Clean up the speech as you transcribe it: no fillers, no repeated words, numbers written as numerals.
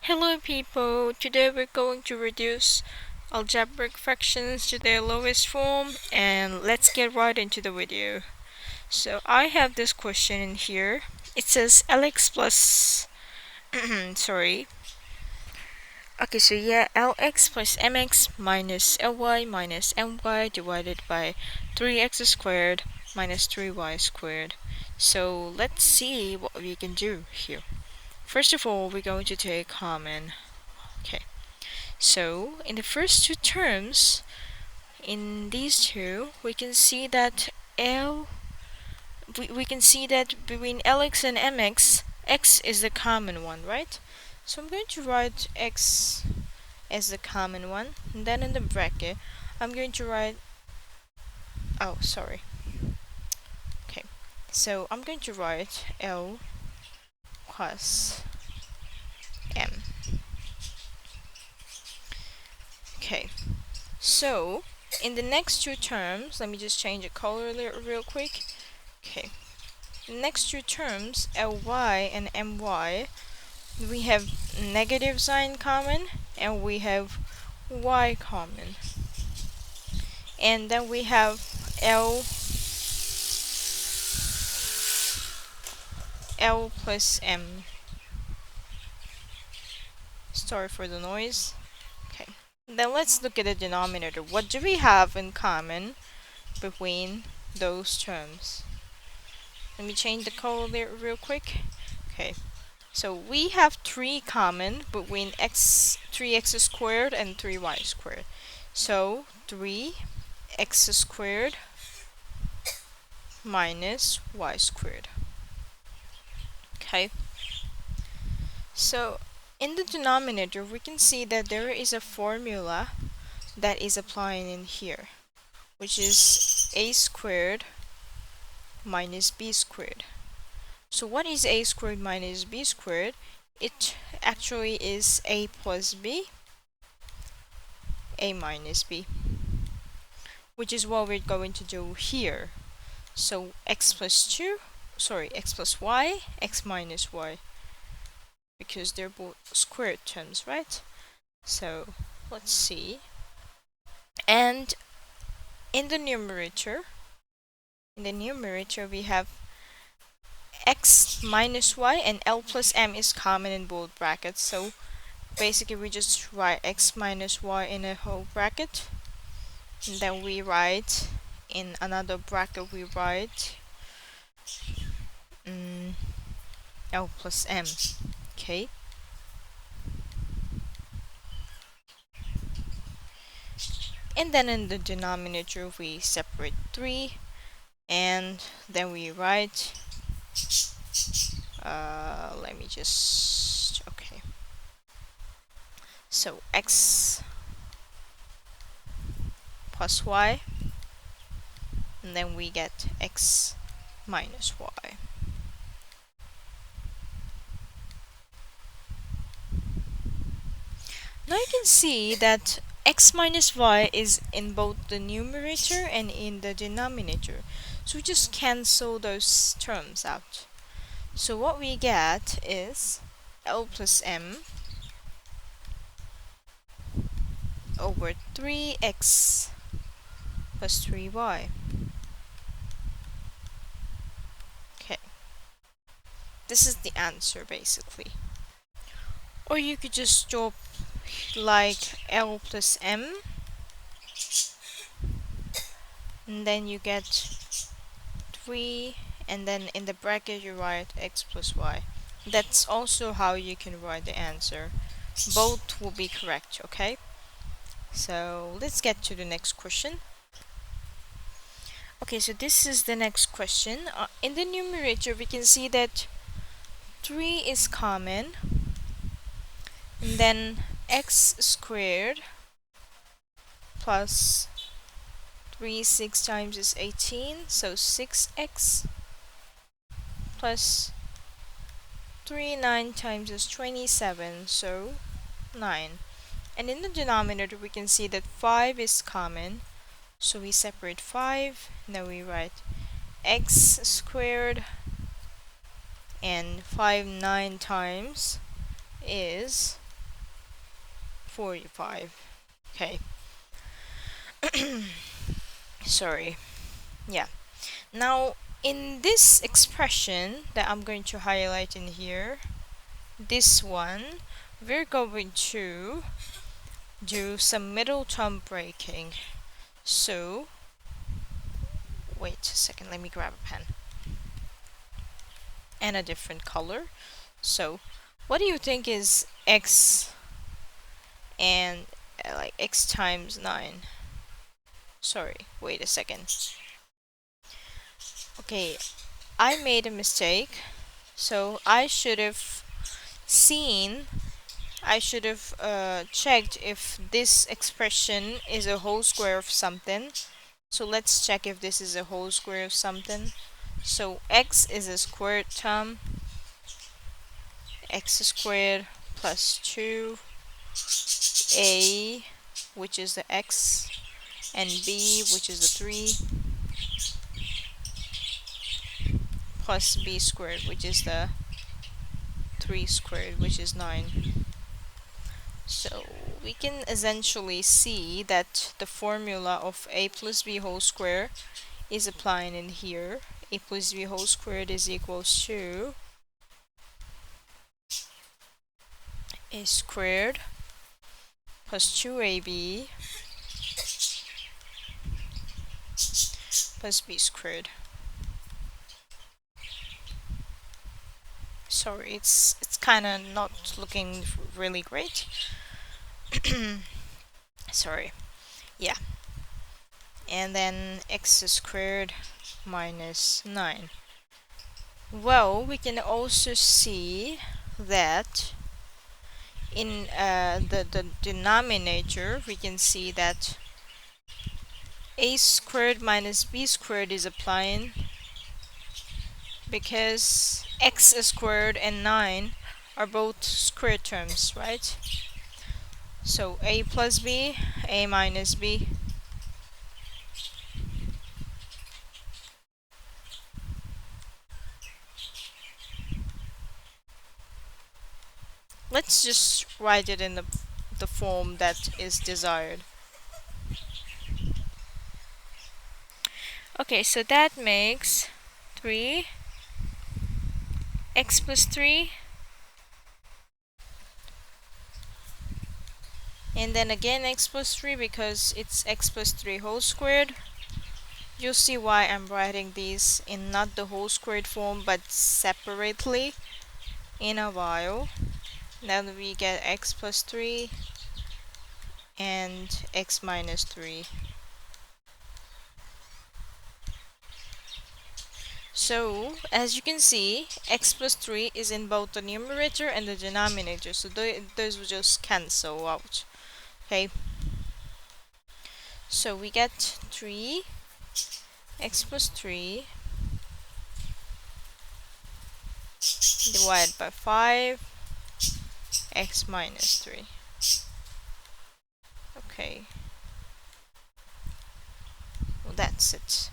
Hello people, today we're going to reduce algebraic fractions to their lowest form, and let's get right into the video. So I have this question in here. It says Lx plus sorry. Okay, so yeah, Lx plus mx minus Ly minus my divided by 3x squared minus 3y squared. So let's see what we can do here. First of all, we're going to take common. Okay. So, in the first two terms, in these two, we can see that we can see that between Lx and Mx, x is the common one, right? So I'm going to write x as the common one, and then in the bracket, I'm going to write, oh, sorry. Okay, so I'm going to write L plus M. Okay, so in the next two terms, let me just change the color real quick. Okay, next two terms, Ly and My, we have negative sign common and we have y common. And then we have L plus M. Sorry for the noise. Okay. Then let's look at the denominator. What do we have in common between those terms? Let me change the color there real quick. Okay. So we have 3 common between 3x squared and 3y squared. So 3x squared minus y squared. Okay. So in the denominator, we can see that there is a formula that is applying in here, which is a squared minus b squared. So what is a squared minus b squared? It actually is a plus b, a minus b, which is what we're going to do here. So x plus y, x minus y, because they're both squared terms, right? So let's see. And in the numerator, we have x minus y, and L plus M is common in both brackets. So basically we just write x minus y in a whole bracket, and then we write in another bracket we write L plus M. Okay. And then in the denominator we separate 3, and then we write let me just, okay, so x plus y, and then we get x minus y. Now you can see that x minus y is in both the numerator and in the denominator, so we just cancel those terms out. So what we get is L plus M over 3x plus 3y. Okay, this is the answer basically. Or you could just drop like L plus M, and then you get 3, and then in the bracket you write x plus y. That's also how you can write the answer. Both will be correct, okay? So let's get to the next question. Okay, so this is the next question. In the numerator, we can see that 3 is common, and then x squared plus 3 6 times is 18, so 6x plus 3 9 times is 27, so 9. And in the denominator we can see that 5 is common, so we separate 5, now we write x squared, and 5 9 times is 45. Okay. Sorry. Yeah. Now, in this expression that I'm going to highlight in here, this one, we're going to do some middle term breaking. So, wait a second, let me grab a pen and a different color. So, what do you think is x and like x times 9? Sorry, wait a second. Okay, I made a mistake. So, seen, I should have checked if this expression is a whole square of something. So let's check if this is a whole square of something. So x is a squared term. X squared plus 2a, which is the x, and b, which is the 3, plus b squared, which is the 3 squared, which is 9. So we can essentially see that the formula of a plus b whole square is applying in here. A plus b whole squared is equals to a squared plus 2ab plus b squared. Sorry, it's kind of not looking really great. Sorry. Yeah. And then x squared minus 9. Well, we can also see that in the denominator, we can see that a squared minus b squared is applying, because x squared and 9 are both square terms, right? So a plus b, a minus b. Let's just write it in the form that is desired. Okay, so that makes 3 x plus 3, and then again x plus 3 because it's x plus 3 whole squared. You'll see why I'm writing these in not the whole squared form but separately in a while. Then we get x plus 3 and x minus 3. So, as you can see, x plus 3 is in both the numerator and the denominator, so those will just cancel out. Okay, so we get 3 x plus 3 divided by 5 x minus 3. Okay, well, that's it.